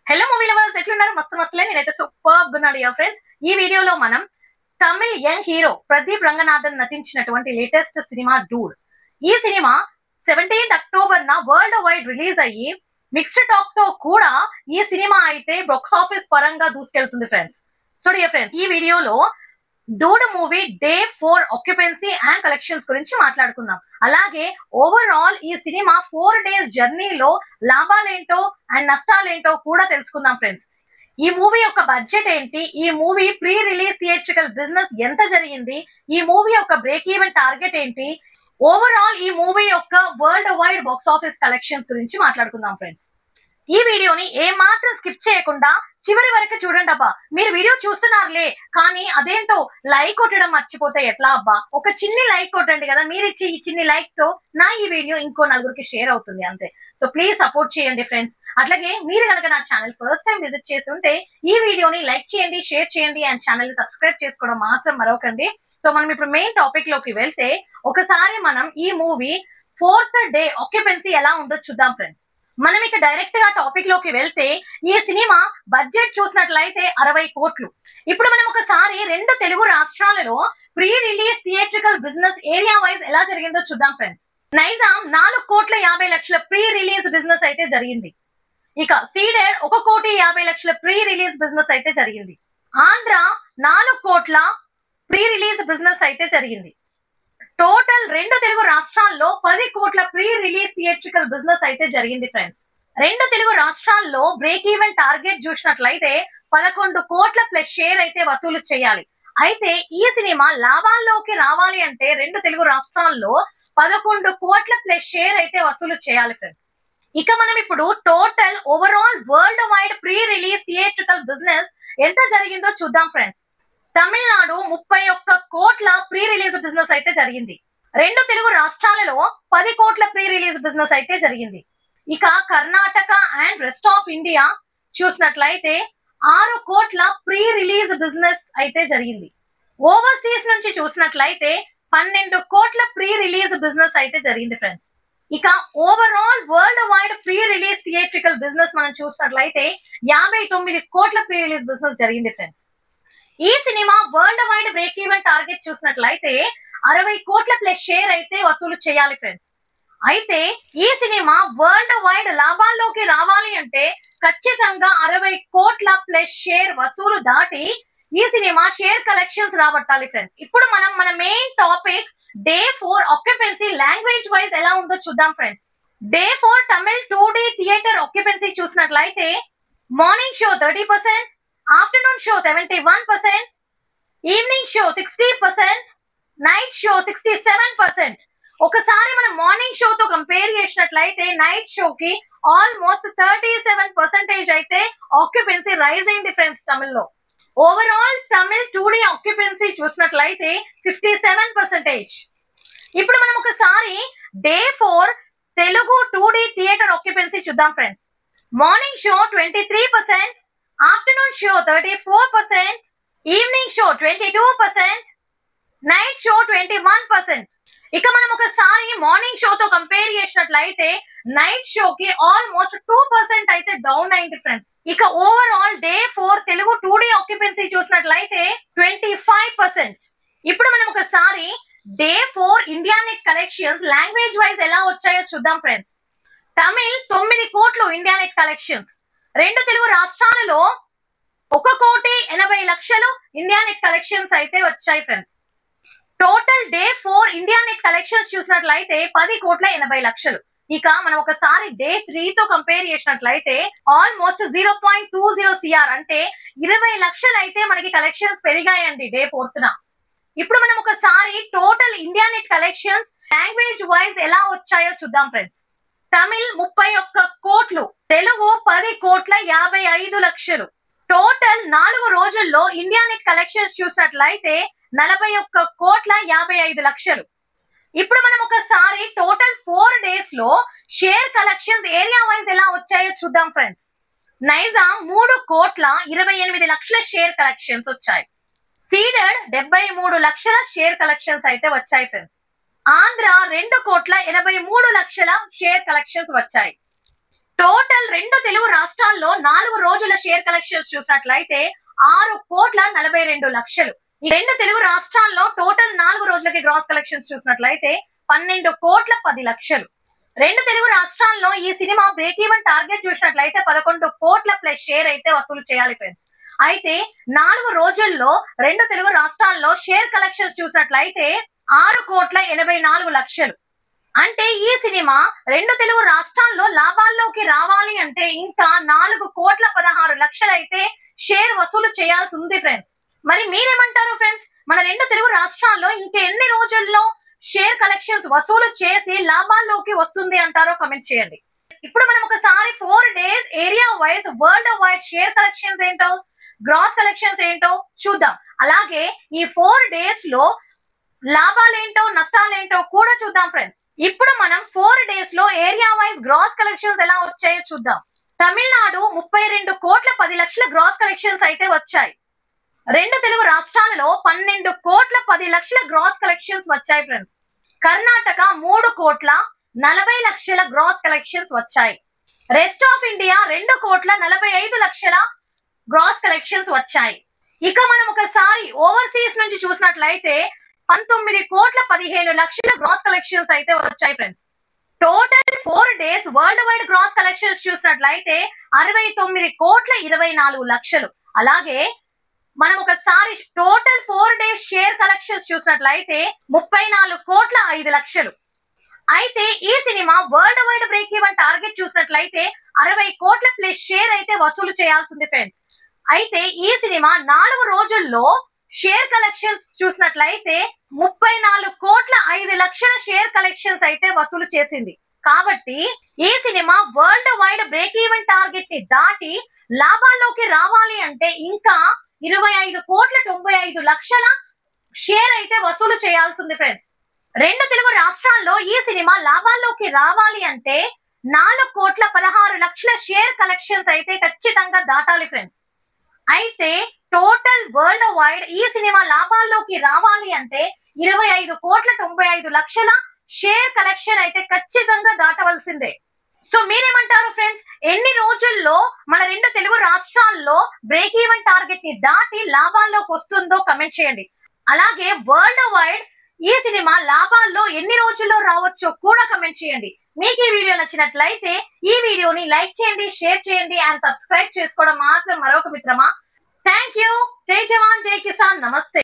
Hello movie lovers, ఎట్లున్నారు? మస్తు మస్తులే. నేనైతే సూపర్ ఉన్నాను డియర్ ఫ్రెండ్స్. ఈ వీడియోలో మనం తమిళ్ యంగ్ హీరో ప్రదీప్ రంగనాథన్ నటించినటువంటి లేటెస్ట్ సినిమా డూడ్. ఈ cinema 17th October world wide release అయ్యి మిక్స్డ్ టాక్ తో కూడా ఈ సినిమా అయితే బాక్స్ ఆఫీస్ పరంగా దూసుకెళ్తుంది ఫ్రెండ్స్. సో డియర్ ఫ్రెండ్స్, ఈ వీడియోలో Dude movie day 4 occupancy and collections గురించి మాట్లాడుకుందాం. అలాగే ఓవరాల్ ఈ సినిమా 4 డేస్ జర్నీలో లాభాలేంటో అండ్ నష్టాలేంటో కూడా తెలుసుకుందాం ఫ్రెండ్స్. ఈ మూవీ యొక్క బడ్జెట్ ఏంటి, ఈ movie pre release theatrical business ఎంత జరిగింది, ఈ మూవీ యొక్క బ్రేక్ ఈవెన్ టార్గెట్ ఏంటి, ఓవరాల్ ఈ మూవీ యొక్క world wide box office collections గురించి మాట్లాడుకుందాం ఫ్రెండ్స్. ఈ వీడియోని ఏమాత్రం స్కిప్ చేయకుండా చివరి వరకు చూడండి అబ్బా. మీరు వీడియో చూస్తున్నారులే కానీ అదేంటో లైక్ కొట్టడం మర్చిపోతే ఎట్లా అబ్బా? ఒక చిన్ని లైక్ కొట్టండి కదా. మీరు ఇచ్చి ఈ చిన్ని లైక్ తో నా ఈ వీడియో ఇంకో నలుగురికి షేర్ అవుతుంది అంతే. సో ప్లీజ్ సపోర్ట్ చేయండి ఫ్రెండ్స్. అట్లాగే మీరు కనుక నా ఛానల్ ఫస్ట్ టైం విజిట్ చేసి ఉంటే ఈ వీడియోని లైక్ చేయండి, షేర్ చేయండి అండ్ ఛానల్ ని సబ్స్క్రైబ్ చేసుకోవడం మాత్రం మరొకండి. సో మనం ఇప్పుడు మెయిన్ టాపిక్ లోకి వెళ్తే ఒకసారి మనం ఈ మూవీ 4th డే ఆక్యుపెన్సీ ఎలా ఉందో చూద్దాం ఫ్రెండ్స్. మనం ఇక డైరెక్ట్ గా టాపిక్ లోకి వెళ్తే ఈ సినిమా బడ్జెట్ చూసినట్లయితే 60 కోట్లు. ఇప్పుడు మనం ఒకసారి రెండు తెలుగు రాష్ట్రాలలో pre release theatrical business area wise ఎలా జరిగిందో చూద్దాం friends. Nizam 4,50,00,000 pre release business అయితే జరిగింది. ఇక సీడెడ్ 1,50,00,000 ప్రీ రిలీజ్ బిజినెస్ అయితే జరిగింది. ఆంధ్ర 4 కోట్ల ప్రీ రిలీజ్ బిజినెస్ అయితే జరిగింది. టోటల్ రెండు తెలుగు రాష్ట్రాల్లో 10 కోట్ల ప్రీ రిలీజ్ థియేట్రికల్ బిజినెస్ అయితే జరిగింది ఫ్రెండ్స్. రెండు తెలుగు రాష్ట్రాల్లో బ్రేక్ ఈవెన్ టార్గెట్ చూసినట్లయితే 11 కోట్ల ప్లస్ షేర్ అయితే వసూలు చేయాలి. అయితే ఈ సినిమా లాభాల్లోకి రావాలి అంటే రెండు తెలుగు రాష్ట్రాల్లో 11 కోట్ల ప్లస్ షేర్ అయితే వసూలు చేయాలి ఫ్రెండ్స్. ఇక మనం ఇప్పుడు total overall world wide pre release theatrical business ఎంత జరిగిందో చూద్దాం ఫ్రెండ్స్. తమిళనాడు 31 కోట్ల ప్రీ రిలీజ్ బిజినెస్ అయితే జరిగింది. రెండు తెలుగు రాష్ట్రాలలో 10 కోట్ల ప్రీ రిలీజ్ బిజినెస్ అయితే జరిగింది. ఇక Karnataka and rest of India చూసినట్లయితే 6 కోట్ల ప్రీ రిలీజ్ బిజినెస్ అయితే జరిగింది. ఓవర్సీస్ నుంచి చూసినట్లయితే 12 కోట్ల ప్రీ రిలీజ్ బిజినెస్ అయితే జరిగింది ఫ్రెండ్స్. ఇక overall world wide pre release theatrical business మనం చూసినట్లయితే 59 కోట్ల ప్రీ రిలీజ్ బిజినెస్ జరిగింది ఫ్రెండ్స్. ఈ cinema world wide break even target చూసినట్లయితే 60 కోట్ల ప్లస్ షేర్ అయితే వసూలు చేయాలి ఫ్రెండ్స్. అయితే ఈ సినిమా వరల్డ్ వైడ్ లాభాల్లోకి రావాలి అంటే ఖచ్చితంగా 60 కోట్ల ప్లస్ షేర్ వసూలు దాటి ఈ సినిమా షేర్ కలెక్షన్స్ రాబట్టాలి ఫ్రెండ్స్. ఇప్పుడు మనం మన main topic day 4 occupancy language wise ఎలా ఉందో చూద్దాం friends. Day 4 Tamil 2D theatre occupancy చూసినట్లయితే morning show 30%, afternoon show 71%, evening show 60%, night show 67%. ఒకసారి మనం మార్నింగ్ షోతో కంపేర్ చేసినట్లయితే నైట్ షోకి ఆల్మోస్ట్ 37% అయితే ఆక్యుపెన్సీ రైజ్ అయింది ఫ్రెండ్స్ తమిళ్లో. ఓవరాల్ తమిళ్ 2D ఆక్యుపెన్సీ చూసినట్లయితే 57%. ఇప్పుడు మనం ఒకసారి day 4 Telugu 2D theatre occupancy చూద్దాం friends. Morning show 23%, afternoon show 34%, evening show 22%, night show 21%. ఇక మనం ఒకసారి మార్నింగ్ షోతో కంపేర్ చేసినట్లయితే నైట్ షోకి ఆల్మోస్ట్ 2% అయితే డౌన్ అయింది ఫ్రెండ్స్. ఇక overall day 4 Telugu 2D occupancy చూసినట్లయితే 25%. ఇప్పుడు మనం ఒకసారి day 4 India net collections language wise ఎలా వచ్చాయో చూద్దాం ఫ్రెండ్స్. తమిళ్ 9 కోట్లు ఇండియా నెట్ కలెక్షన్స్. రెండు తెలుగు రాష్ట్రాలలో 1,80,00,000 ఇండియా నెట్ కలెక్షన్స్ అయితే వచ్చాయి friends. Total day 4 India net collections చూసినట్లయితే 10,80,00,000. ఇక మనం ఒకసారి డే 3 తో కంపేర్ చేసినట్లయితే ఆల్మోస్ట్ 0.20 CR అంటే 20 లక్షలు అయితే మనకి కలెక్షన్స్ పెరిగాయండి డే 4న. ఇప్పుడు మనం ఒకసారి total India net collections language wise ఎలా వచ్చాయో చూద్దాం ఫ్రెండ్స్. తమిళ్ 31 కోట్లు, తెలుగు 10,55,00,000. టోటల్ 4 రోజుల్లో ఇండియా నెట్ కలెక్షన్స్ చూసినట్లయితే 41,55,00,000. ఇప్పుడు మనం ఒకసారి టోటల్ 4 డేస్ లో షేర్ కలెక్షన్స్ ఏరియా వైజ్ ఎలా వచ్చాయో చూద్దాం ఫ్రెండ్స్. నైజాం 3,28,00,000 షేర్ కలెక్షన్స్ వచ్చాయి. సీడెడ్ 73 లక్షల షేర్ కలెక్షన్స్ అయితే వచ్చాయి ఫ్రెండ్స్. ఆంధ్ర 2,83,00,000 షేర్ కలెక్షన్స్ వచ్చాయి. టోటల్ రెండు తెలుగు రాష్ట్రాల్లో 4 రోజుల షేర్ కలెక్షన్స్ చూసినట్లయితే 6,42,00,000. ఈ రెండు తెలుగు రాష్ట్రాల్లో టోటల్ 4 రోజులకి గ్రాస్ కలెక్షన్స్ చూసినట్లయితే 12,10,00,000. రెండు తెలుగు రాష్ట్రాల్లో ఈ సినిమా బ్రేక్ ఈవెన్ టార్గెట్ చూసినట్లయితే 11 కోట్ల ప్లస్ షేర్ అయితే వసూలు చేయాలి ఫ్రెండ్స్. అయితే 4 రోజుల్లో రెండు తెలుగు రాష్ట్రాల్లో షేర్ కలెక్షన్స్ చూసినట్లయితే 6,84,00,000. అంటే ఈ సినిమా రెండు తెలుగు రాష్ట్రాల్లో లాభాల్లోకి రావాలి అంటే ఇంకా 4,16,00,000 అయితే షేర్ వసూలు చేయాల్సి ఉంది ఫ్రెండ్స్. మరి మీరేమంటారు ఫ్రెండ్స్? మన రెండు తెలుగు రాష్ట్రాల్లో ఇంకా ఎన్ని రోజుల్లో షేర్ కలెక్షన్స్ వసూలు చేసి లాభాల్లోకి వస్తుంది అంటారో కమెంట్ చేయండి. ఇప్పుడు మనం ఒకసారి 4 days area wise world wide share collections ఏంటో, గ్రాస్ కలెక్షన్స్ ఏంటో చూద్దాం. అలాగే ఈ 4 days లో లాభాలేంటో నష్టాలేంటో కూడా చూద్దాం ఫ్రెండ్స్. ఇప్పుడు మనం 4 days లో ఏరియా వైజ్ గ్రాస్ కలెక్షన్స్ ఎలా వచ్చాయో చూద్దాం. తమిళనాడు 32,10,00,000 గ్రాస్ కలెక్షన్స్ అయితే వచ్చాయి. రెండు తెలుగు రాష్ట్రాలలో 12,10,00,000 గ్రాస్ కలెక్షన్స్ వచ్చాయి ఫ్రెండ్స్. కర్ణాటక 3,40,00,000 గ్రాస్ కలెక్షన్స్ వచ్చాయి. Rest of India 2,45,00,000 gross collections వచ్చాయి. ఇక మనం ఒకసారి ఓవర్సీస్ నుంచి చూసినట్లయితే 19,15,00,000 గ్రాస్ కలెక్షన్స్ అయితే వచ్చాయి friends. Total 4 days worldwide gross collections చూసినట్లయితే 69,24,00,000. అలాగే మనం ఒకసారి టోటల్ 4 days షేర్ కలెక్షన్స్ చూసినట్లయితే 34,05,00,000. అయితే ఈ cinema world wide break even target చూసినట్లయితే 60 కోట్ల ప్లస్ షేర్ అయితే వసూలు చేయాల్సింది ఫ్రెండ్స్. అయితే ఈ సినిమా 4 రోజుల్లో షేర్ కలెక్షన్స్ చూసినట్లయితే 34,05,00,000 షేర్ కలెక్షన్స్ అయితే వసూలు చేసింది. కాబట్టి ఈ cinema world wide break even target ని దాటి లాభాల్లోకి రావాలి అంటే ఇంకా 25,95,00,000 షేర్ అయితే వసూలు చేయాల్సింది ఫ్రెండ్స్. రెండు తెలుగు రాష్ట్రాల్లో ఈ సినిమా లాభాల్లోకి రావాలి అంటే 4,16,00,000 షేర్ కలెక్షన్స్ అయితే ఖచ్చితంగా దాటాలి ఫ్రెండ్స్. అయితే టోటల్ వరల్డ్ వైడ్ ఈ సినిమా లాభాల్లోకి రావాలి అంటే 25,95,00,000 షేర్ కలెక్షన్ అయితే ఖచ్చితంగా దాటవలసిందే. సో మీరేమంటారు ఫ్రెండ్స్? ఎన్ని రోజుల్లో మన రెండు తెలుగు రాష్ట్రాల్లో బ్రేక్ ఈవెన్ టార్గెట్ ని దాటి లాభాల్లోకి వస్తుందో కమెంట్ చేయండి. అలాగే వరల్డ్ వైడ్ ఈ సినిమా లాభాల్లో ఎన్ని రోజుల్లో రావచ్చో కూడా కమెంట్ చేయండి. మీకు ఈ వీడియో నచ్చినట్లయితే ఈ వీడియోని లైక్ చేయండి, షేర్ చేయండి అండ్ సబ్స్క్రైబ్ చేసుకోవడం మాత్రం మరొక మిత్రమా. Thank you. జై జవాన్ జై కిసాన్. నమస్తే.